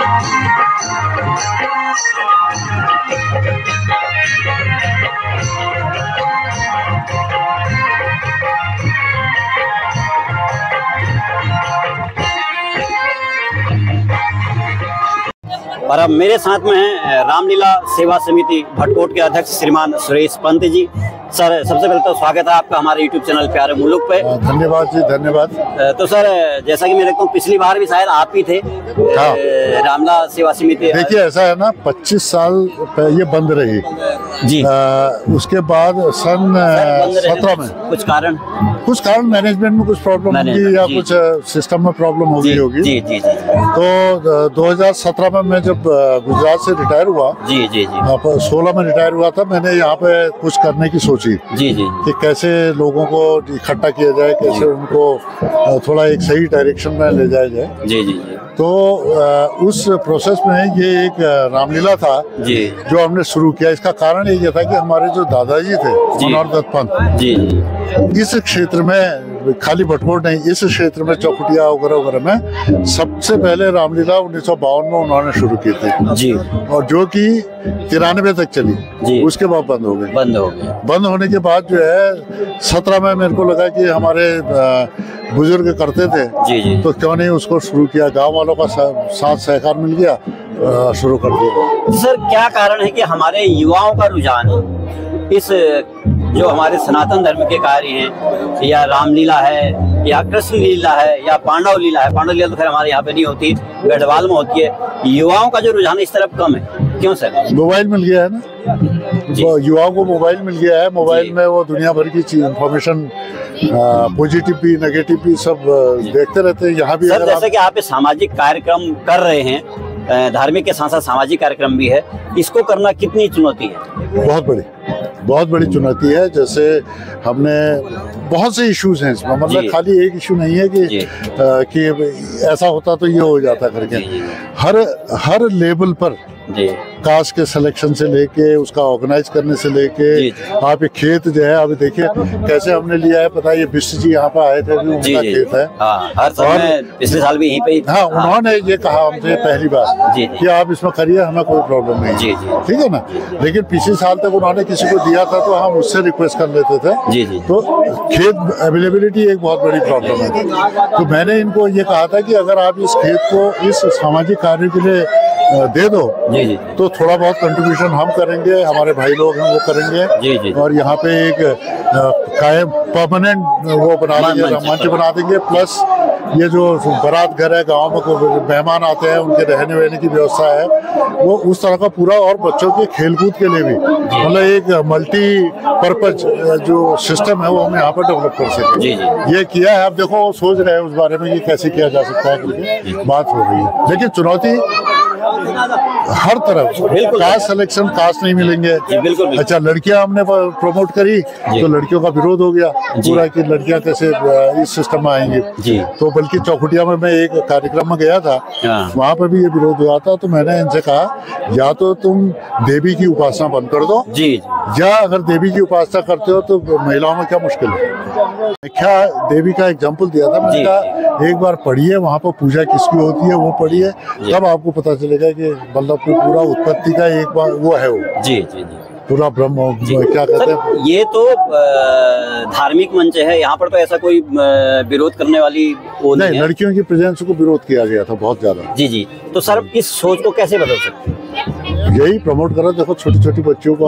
और अब मेरे साथ में हैं रामलीला सेवा समिति भटकोट के अध्यक्ष श्रीमान सुरेश पंत जी। सर, सबसे पहले तो स्वागत है आपका हमारे YouTube चैनल प्यारे मुल्क पे। धन्यवाद जी, धन्यवाद। तो सर, जैसा कि मैं देखता हूँ पिछली बार भी शायद आप ही थे रामलीला सेवा समिति। देखिए, ऐसा है ना, 25 साल ये बंद रही जी। उसके बाद सन 17 में कुछ कारण मैनेजमेंट में कुछ प्रॉब्लम होगी या कुछ सिस्टम में प्रॉब्लम होगी जी। तो 2017 में मैं जब गुजरात से रिटायर हुआ, जी 16 में रिटायर हुआ था, मैंने यहाँ पे कुछ करने की सोची जी कि कैसे लोगों को इकट्ठा किया जाए, कैसे उनको थोड़ा एक सही डायरेक्शन में ले जाया जाए। जी। तो उस प्रोसेस में ये एक रामलीला था जी जो हमने शुरू किया। इसका कारण ये था कि हमारे जो दादाजी थे मनोहर दत्त पंत जी, इस क्षेत्र में, खाली भटकोट नहीं, इस क्षेत्र में चौखुटिया वगैरह में सबसे पहले रामलीला 1952 में उन्होंने शुरू की थी जी, और जो कि 93 तक चली जी। उसके बाद बंद हो गई। बंद होने के बाद जो है 17 में मेरे को लगा कि हमारे बुजुर्ग करते थे जी, तो क्यों नहीं उसको शुरू किया। गांव वालों का साथ सहकार मिल गया, शुरू कर दिया। सर, क्या कारण है कि हमारे युवाओं का रुझान इस जो हमारे सनातन धर्म के कार्य हैं, या रामलीला है या कृष्ण लीला है या पांडव लीला है, पांडव लीला तो खैर हमारे यहाँ पे नहीं होती, गढ़वाल में होती है, युवाओं का जो रुझान इस तरफ कम है, क्यों सर? मोबाइल मिल गया है ना, वो युवाओं को मोबाइल मिल गया है। मोबाइल में वो दुनिया भर की चीज, इंफॉर्मेशन, पॉजिटिव भी नेगेटिव भी सब देखते रहते हैं। यहाँ भी सर, जैसे कि आप सामाजिक कार्यक्रम कर रहे हैं, धार्मिक के साथ साथ सामाजिक कार्यक्रम भी है, इसको करना कितनी चुनौती है? बहुत बड़ी चुनौती है। जैसे हमने बहुत से इश्यूज हैं इसमें, मतलब खाली एक इशू नहीं है कि ऐसा होता तो ये हो जाता करके। हर लेवल पर कास्ट के सिलेक्शन से लेके उसका ऑर्गेनाइज करने से लेके आप एक खेत जो है, अभी देखिए कैसे हमने लिया है, पता है ये बिष्ट जी यहाँ पे आए थे, अभी उनका खेत है। हर समय पिछले साल भी यहीं पे। हाँ, उन्होंने ये कहा हमसे पहली बार कि आप इसमें करिए, हमें कोई प्रॉब्लम नहीं, ठीक है ना। लेकिन पिछले साल तक उन्होंने किसी को दिया था तो हम उससे रिक्वेस्ट कर लेते थे। तो खेत अवेलेबिलिटी एक बहुत बड़ी प्रॉब्लम है। तो मैंने इनको ये कहा था कि अगर आप इस खेत को इस सामाजिक कार्य के लिए दे दो तो थोड़ा बहुत कंट्रीब्यूशन हम करेंगे, हमारे भाई लोग हैं वो करेंगे, और यहाँ पे एक कायम परमानेंट वो बना देंगे, मंच बना देंगे। प्लस ये जो बारात घर है, गांव में कोई मेहमान आते हैं, उनके रहने वहने की व्यवस्था है, वो उस तरह का पूरा, और बच्चों के खेलकूद के लिए भी, मतलब एक मल्टी पर्पज जो सिस्टम है वो हम यहाँ पर डेवलप कर सकें। ये किया है। अब देखो वो सोच रहे हैं उस बारे में कि कैसे किया जा सकता है करके बात हो रही है। लेकिन चुनौती हर तरफ, कास्ट सिलेक्शन, कास्ट नहीं मिलेंगे। अच्छा, लड़कियां हमने प्रमोट करी तो लड़कियों का विरोध हो गया पूरा कि लड़कियां कैसे इस सिस्टम में आएंगी। तो बल्कि चौखुटिया में मैं एक कार्यक्रम में गया था, वहाँ पर भी ये विरोध हुआ था। तो मैंने इनसे कहा, या तो तुम देवी की उपासना बंद कर दो, या अगर देवी की उपासना करते हो तो महिलाओं में क्या मुश्किल है। क्या देवी का एग्जाम्पल दिया था, मैंने कहा एक बार पढ़िए, वहाँ पर पूजा किसकी होती है वो पढ़िए, तब आपको पता चलेगा कि मतलब पूरा उत्पत्ति का एक बार वो है, वो पूरा ब्रह्म क्या कहते हैं। ये तो धार्मिक मंच है, यहाँ पर तो ऐसा कोई विरोध करने वाली वो नहीं है। लड़कियों की प्रेजेंस को विरोध किया गया था बहुत ज्यादा। जी। तो सर, इस सोच को कैसे बदल सकते हैं? यही प्रमोट करो। देखो छोटी छोटी बच्चियों को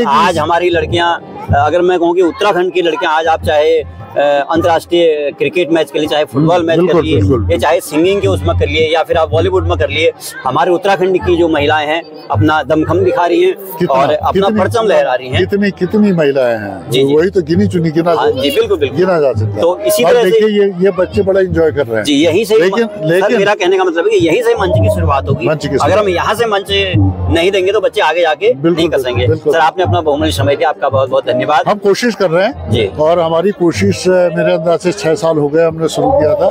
आज हमारी लड़कियां, अगर मैं कहूँ कि उत्तराखंड की लड़कियां, आज आप चाहे अंतर्राष्ट्रीय क्रिकेट मैच के लिए, चाहे फुटबॉल मैच कर लिए, या चाहे सिंगिंग के उसमें कर लिए, या फिर आप बॉलीवुड में कर लिए, हमारे उत्तराखंड की जो महिलाएं हैं अपना दमखम दिखा रही हैं और अपना परचम लहरा रही हैं। कितनी महिलाएं हैं, वही तो गिनी चुनी गिना जा सकता है। तो इसी तरह देखिए ये बच्चे बड़ा एंजॉय कर रहे हैं जी। यहीं से लेकिन मेरा कहने का मतलब है कि यहीं से मंच की शुरुआत होगी। अगर हम यहाँ से मंच नहीं देंगे तो बच्चे आगे जाके नहीं कर सकेंगे। सर, आपने अपना बहुमूल्य समय दिया, आपका बहुत बहुत धन्यवाद। हम कोशिश कर रहे हैं और हमारी कोशिश मेरे अंदाज से 6 साल हो गए हमने शुरू किया था,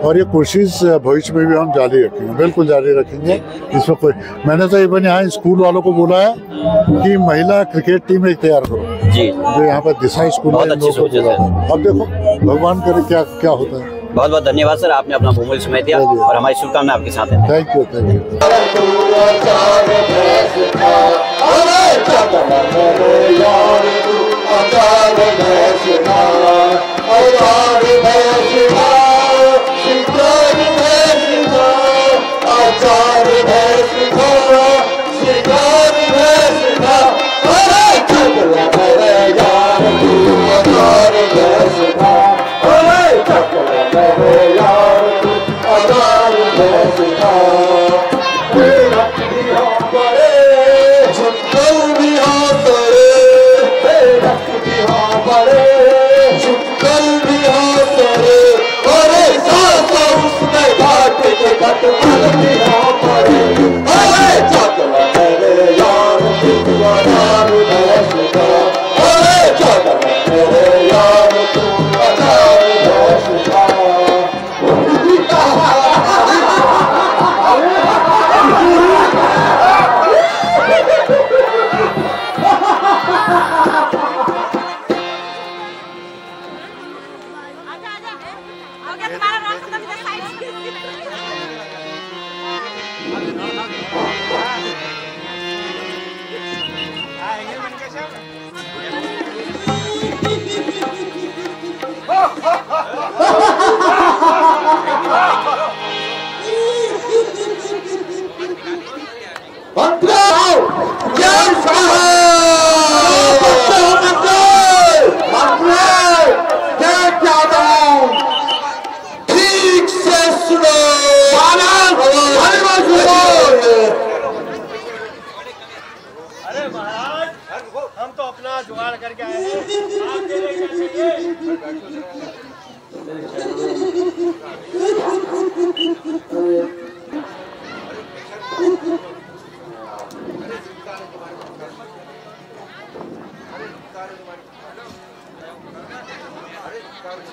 और ये कोशिश भविष्य में भी हम जारी रखेंगे, बिल्कुल जारी रखेंगे। इसमें कोई, मैंने तो इवन यहाँ स्कूल वालों को बोला है कि महिला क्रिकेट टीम एक तैयार करो जो यहाँ पर दिशा स्कूल है। अब देखो भगवान करे क्या होता है। बहुत बहुत धन्यवाद सर, आपने अपना बहुमूल्य समय दिया और हमारी शुभकामनाएं आपके साथ हैं। Thank you, thank you.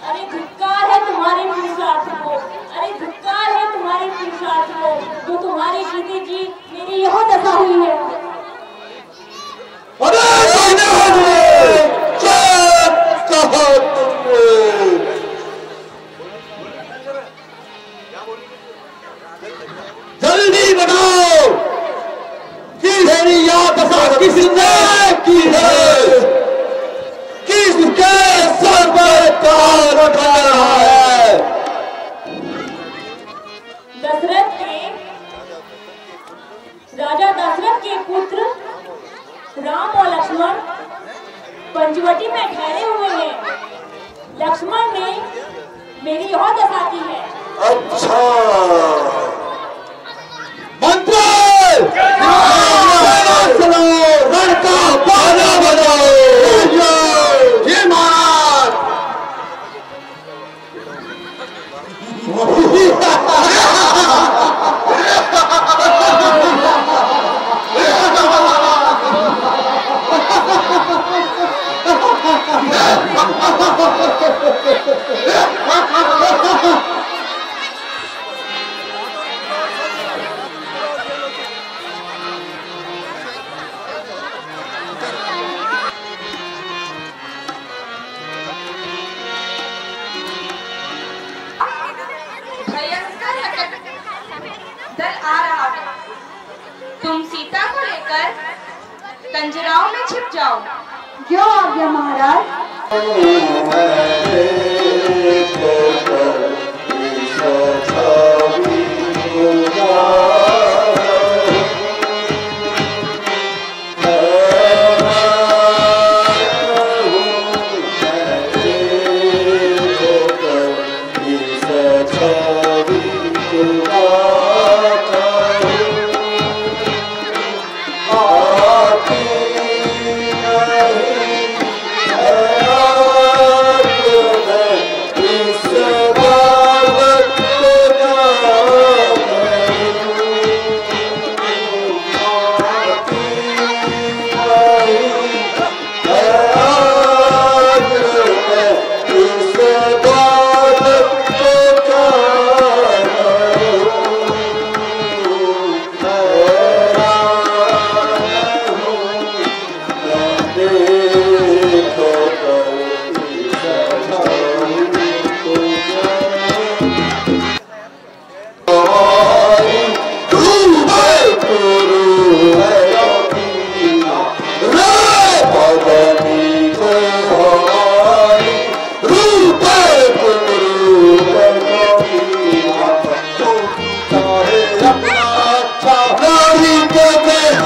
अरे धिक्कार है तुम्हारे पुरुषार्थ को, अरे धिक्कार है तुम्हारे पुरुषार्थ को, जो तुम्हारी जीते जी मेरी यह दशा हुई है। जल्दी बताओ कि मेरी यह दशा किसने की है, किसके सर पर ताज उठा रहा है? दशरथ के, राजा दशरथ के पुत्र राम और लक्ष्मण पंचवटी में ठहरे हुए हैं। लक्ष्मण ने मेरी यह दशा की है। अच्छा मंत्री रण का बाजा बजाओ। ये महाराज दल आ रहा है, तुम सीता को लेकर कंजराओं में छिप जाओ। क्यों आज्ञा महाराज?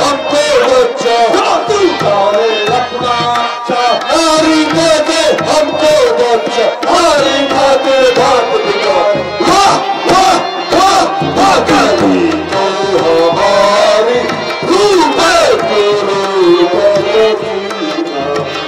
हमको बच्चा तू करे अपना हरी दे दे हमको बच्चा हरी भागे भाग बिगाड़ वाह वाह वाह भगनी तो हमारी रूप गुरु भगनी तो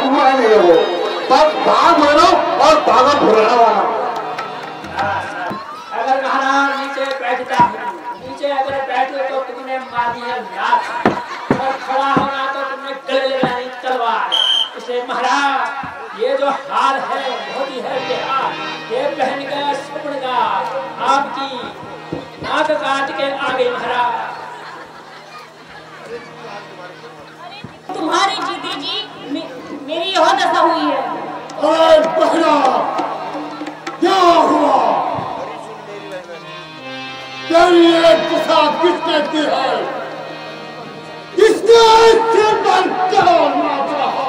हमारी रूप गुरु तू चाहे महाराज ये जो हार है बहुत ही है बेहार, ये पहन कर स्वर्ण का आपकी नाक काट के आ गई महाराज। तुम्हारी जीती जी मेरी यह दशा हुई है। अरे बहना क्या हुआ? तेरी एक दशा किस कहती है? इसने इसके पर क्या होना चाहा?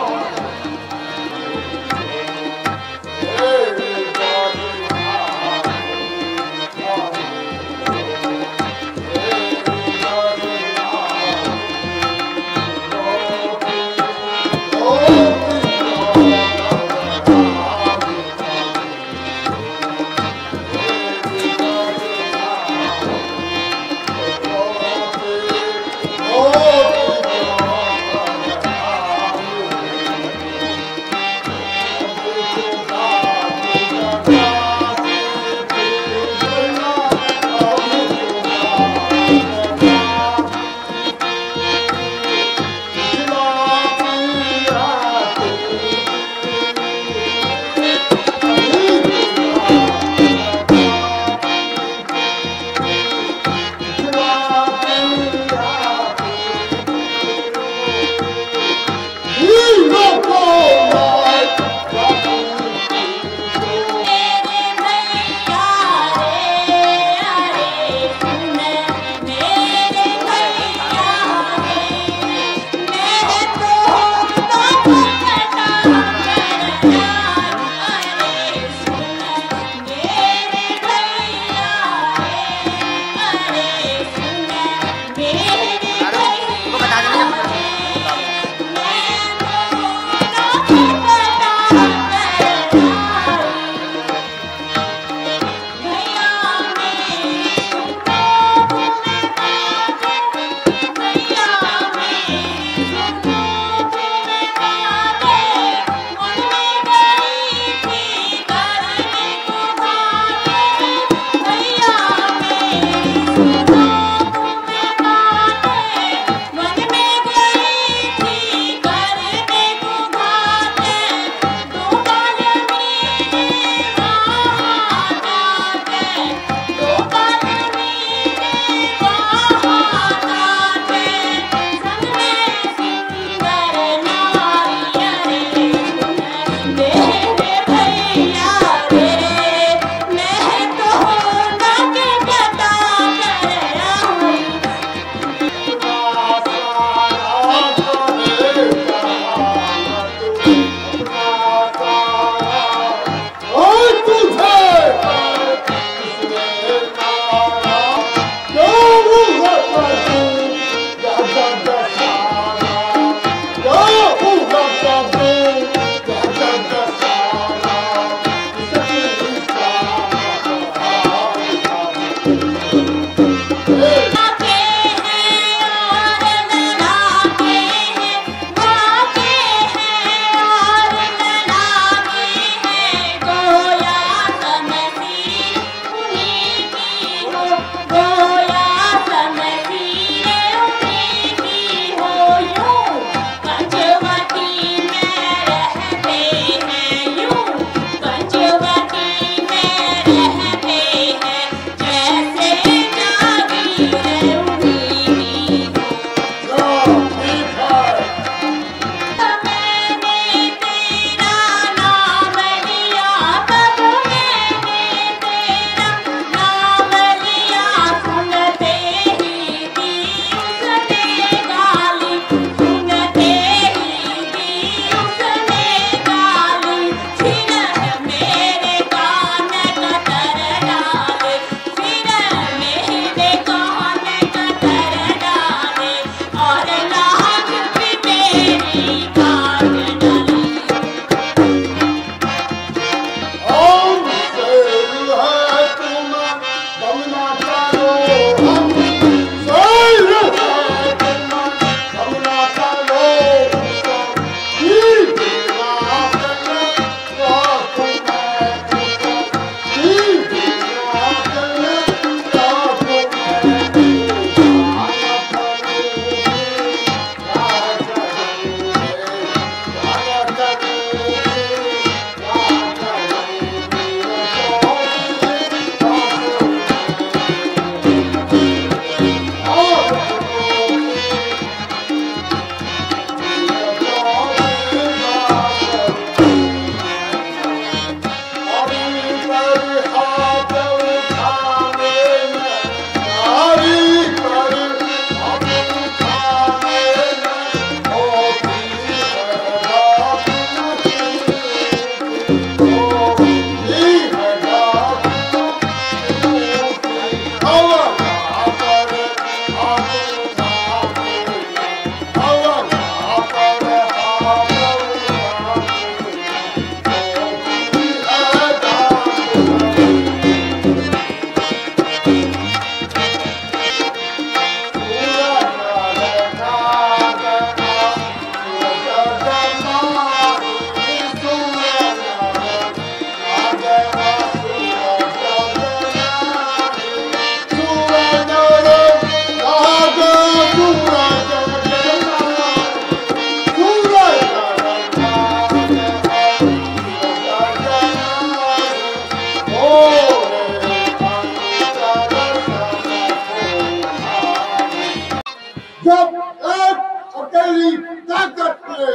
अकेली ताकत ने,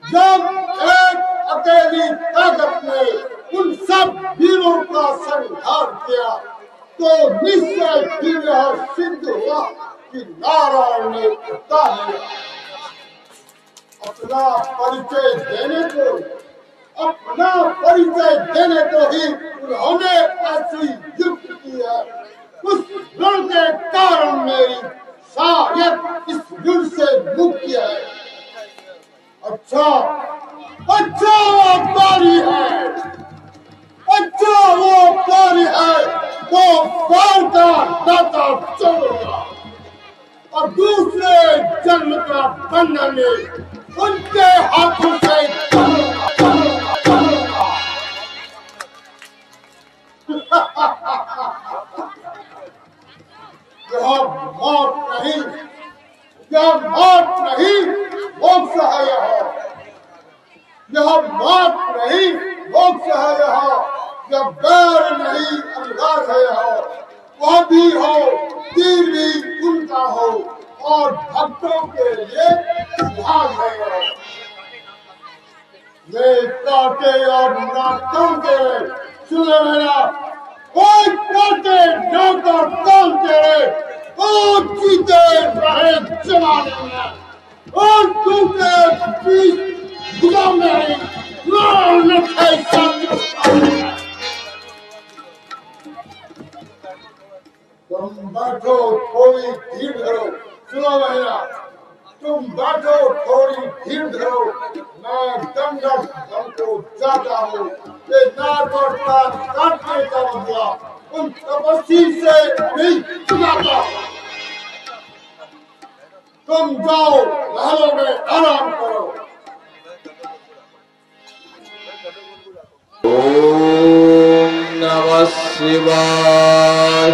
जब एक अकेली ताकत ने उन सब वीरों का संहार किया तो निश्चय फिर यह सिद्ध हुआ कि नारायण ने बता लिया। अपना परिचय देने को ही उन्होंने ऐसी युक्त की है। उस ऋण के कारण मेरी शायद इस ऋण से मुक्ति है। अच्छा वो बारी है, तो बार का दाता चलेगा और दूसरे जन्म का बंधन उनके हाथों से यह मौत नहीं मोक्ष है। यह मौत नहीं मोक्ष है। यह बैर नहीं अंगार है। वह भी हो, तीर भी उनका हो और भक्तों के लिए भाग है। वे काटे और ना काटे, सुने मेरा, कोई काटे ना काटे, और जीते रहे जमाने में और दूसरे बीच गुलाम नहीं। तुम बैठो, थोड़ी धीर धरो। सुनो महिला, तुम बैठो, थोड़ी धीर धरो। मैं दंडक हमको जाता हूँ। ये नाक और कान काटने का बदला उन तपस्वी से नहीं चुकाता। तुम जाओ, महलों में आराम करो। ओम नमः शिवाय।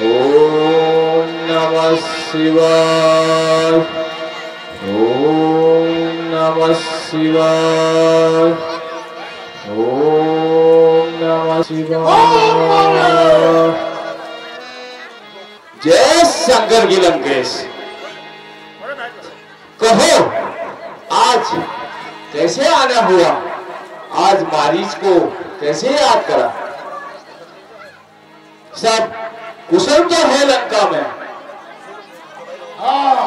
ओम नमः शिवाय। ओम नमः शिवाय। ओम नमः शिवाय। जय शंकर की लंकेश। कहो आज कैसे आना हुआ? आज मारीच को कैसे याद करा? सब कुशल तो है लंका में। हाँ,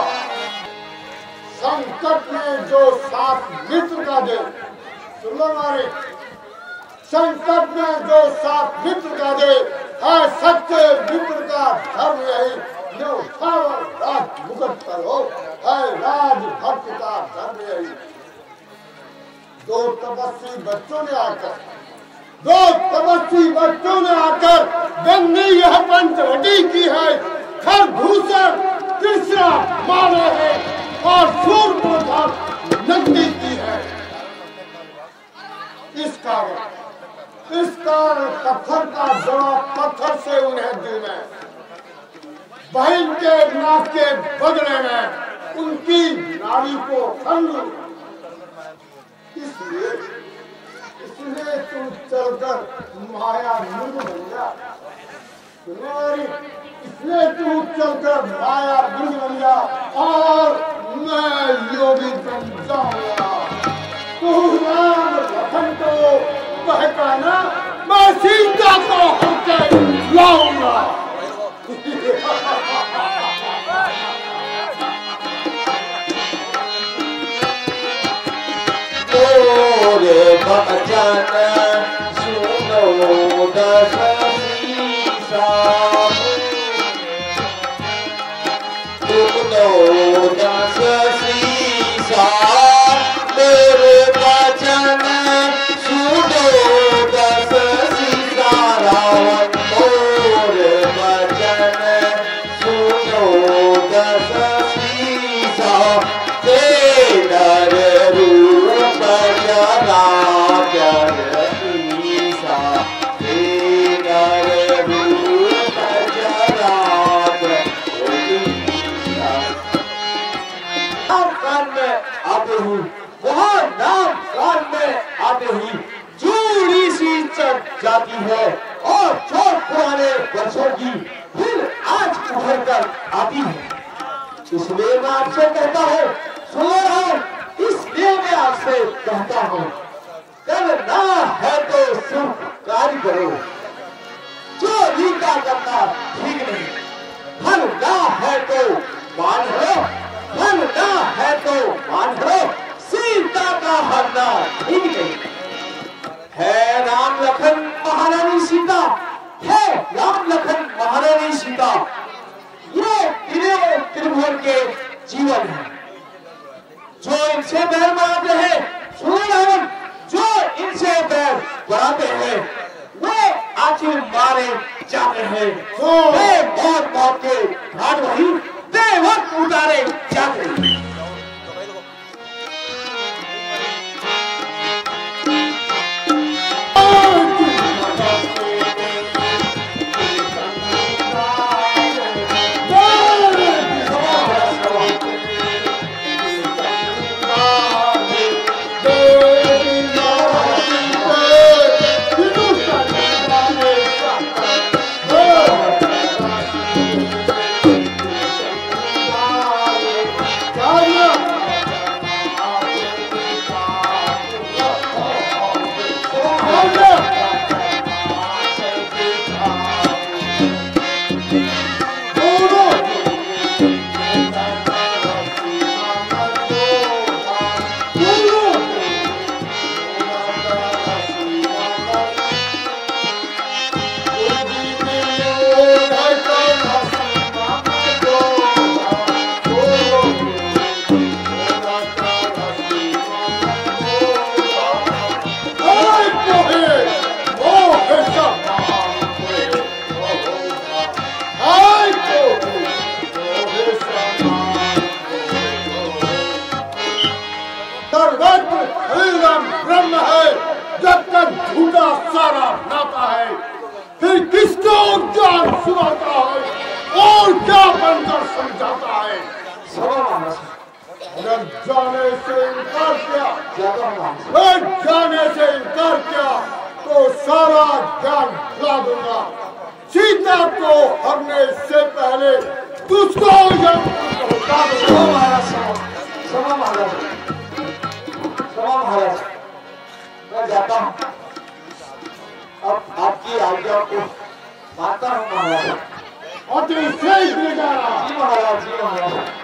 संकट में जो साथ मित्र का दे, सुन लो मारे, संकट में जो साथ मित्र का दे है सच्चे मित्र का धर्म यही। जो राज मुक्त करो है राज भक्त का धर्म यही। दो तपस्वी बच्चों ने आकर गंदी यह पंचवटी की है। खरदूषण तीसरा मारे है और सूर्य नंदी की है। इस कारण पत्थर का जवाब पत्थर से उन्हें देना। बहन के नाक के बदले में उनकी नारी को खंडू। इसलिए तुम चलकर माया मुंड बन जा। इसलिए तू चलकर माया मुंड बन जा और मैं योगी बन जाऊंगा। तू राम लखन को बहकाना, मैं सीता को होकर लाऊंगा। मोरे बचन सुनो दस सीसा, सुनो दस सीसा। मोरे बचन सुनो दस सीसा। रावण मोरे बचन सुनो दस सीसा। तेनर रूप जरा जगदीशा। तेनर रूप जरा जगदीशा। कान में आते ही, वहाँ नाम कान में आते ही चूड़ी सी चढ़ जाती है और चोट पुराने वर्षों की फिर आज उभर कर आती है। इसलिए मैं आपसे कहता हूँ, सुन रहा हूँ, इसलिए मैं आपसे कहता हूँ, करना है तो सिर्फ कार्य करो, चोरी का करना ठीक नहीं। हरना है तो मान लो, हरना है तो मान लो, सीता का हरना ठीक नहीं। है राम लखन महारानी सीता, है राम लखन महारानी सीता, ये त्रिभुवन के जीवन है। जो इनसे बैर बनाते हैं, सुन, जो इनसे बैर बनाते हैं, वे आखिर मारे जाते हैं। वे मौत के घाट वही बेवक्त उतारे जाते हैं। जाने से इनकार किया तो सारा ज्ञान भुला दूंगा। सीता को हरने से पहले तुझको महाराज, मैं जाता हूँ, अब आपकी आज्ञा को मानता हूँ महाराज। और तू शेष ले जा रहा। जी महाराज, जी महाराज।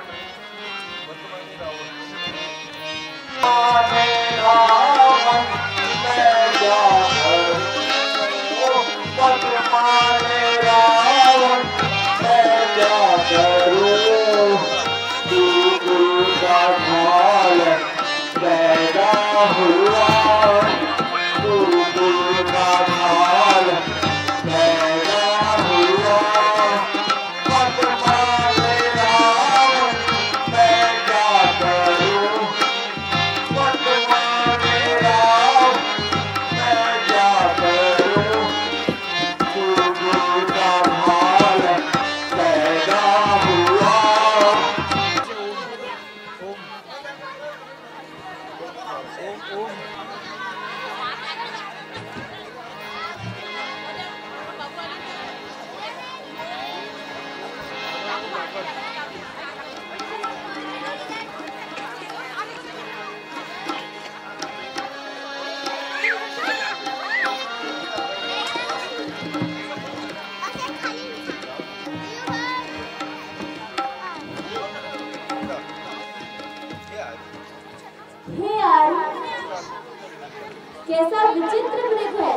कैसा विचित्र वृक्ष है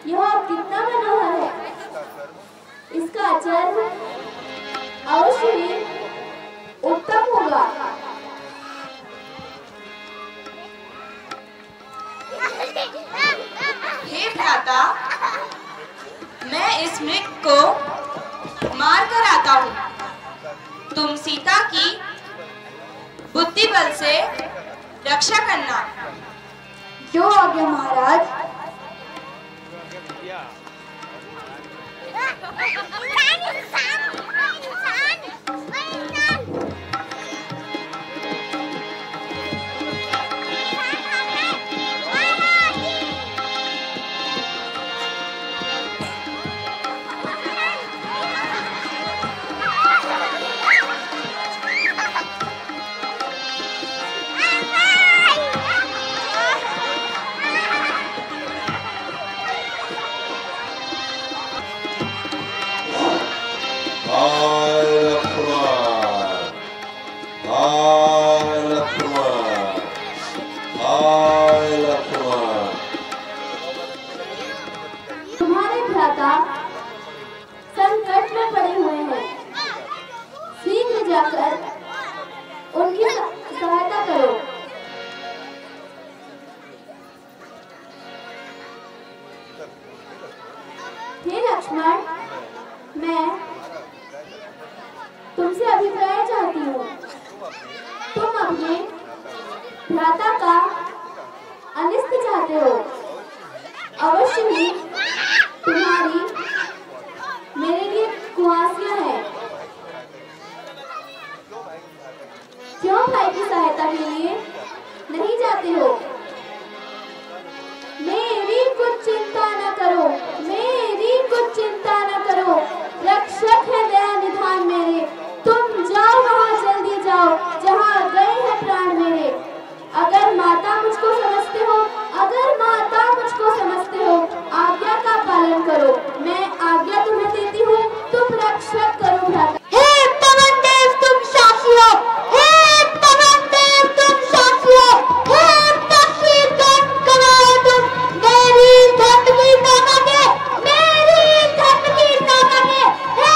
यह, कितना मनोहर है। इसका आचरण अवश्य ही उत्तम होगा। हे भ्राता, मैं इस मृग को मार कर आता हूँ। तुम सीता की बुद्धि बल से रक्षा करना। जो आज्ञा महाराज। भ्राता का अनिष्ट चाहते हो। अवश्य ही तुम्हारी मेरे लिए कुआसियां हैं। क्यों भाई की सहायता के लिए नहीं जाते हो? मेरी कुछ चिंता न करो, मेरी कुछ चिंता न करो, रक्षक है दया निधान मेरे। तुम जाओ वहां, जल्दी जाओ जहां गए हैं प्राण मेरे। अगर माता मुझको समझते हो, अगर माता मुझको समझते हो, आज्ञा का पालन करो। मैं आज्ञा तुम्हें देती हूँ, तुम रक्षक करो भ्राता। हे पवन देव तुम साक्षी हो, हे पवन देव तुम साक्षी हो, हे पक्षी तुम कमाओ तुम, मेरी धरती ताकत है, मेरी धरती ताकत है। हे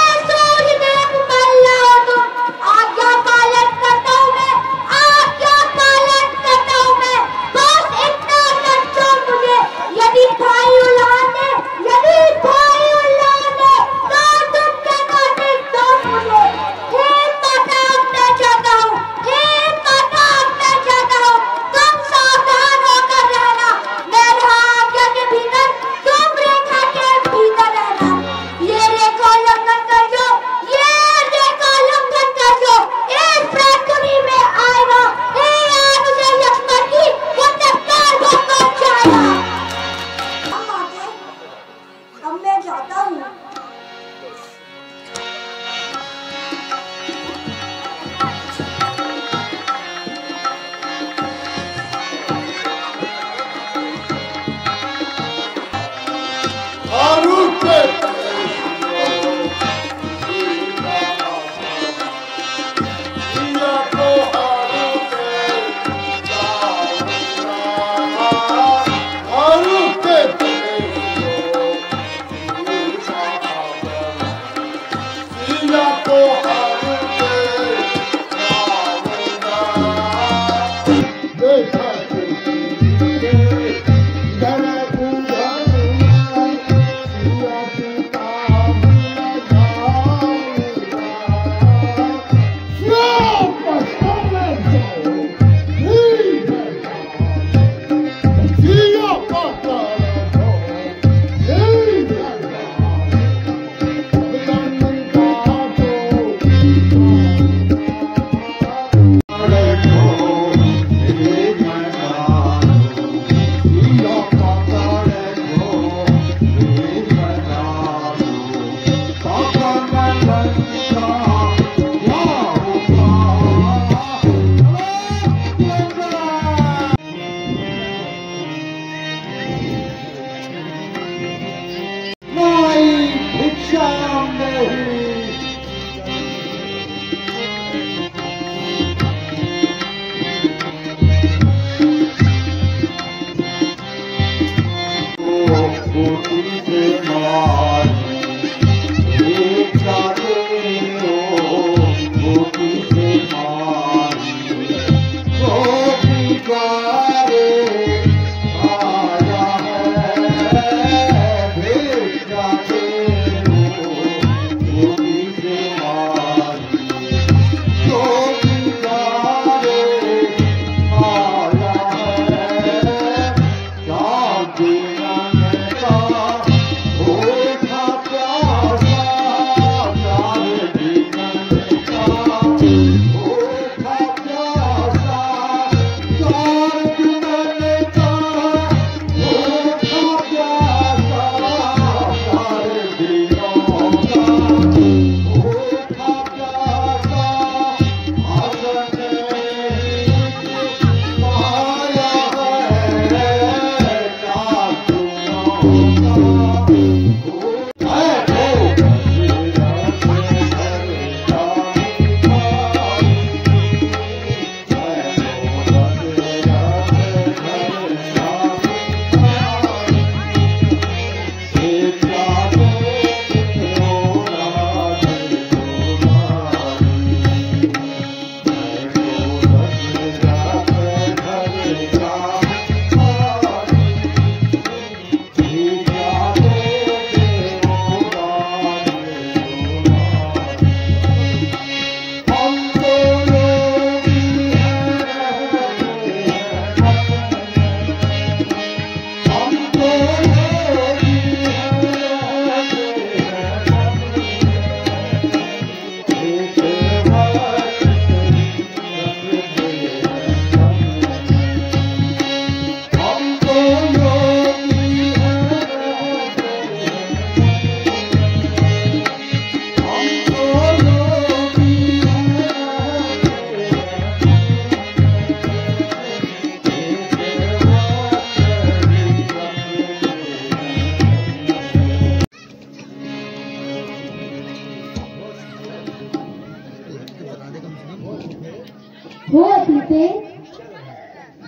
हो अतिथे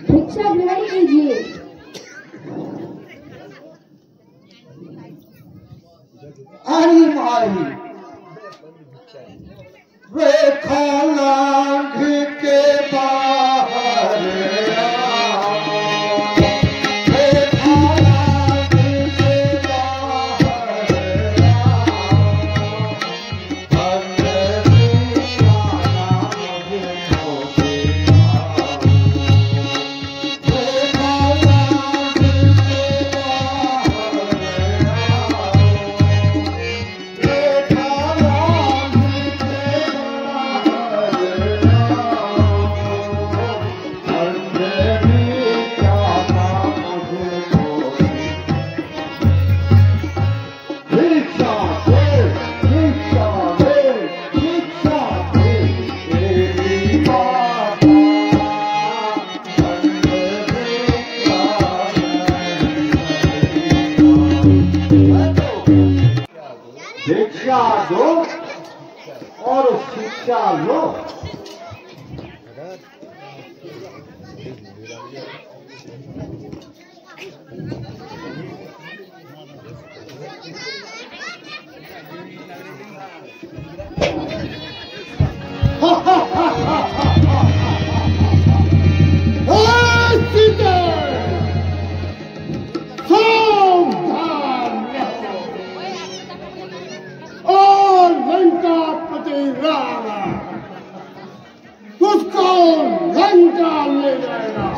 भिक्षा ग्रहण कीजिए। आई माई रेखा लांघ के बाहर भिक्षा दो और शिक्षा लो। उसको लंका ले जाएगा।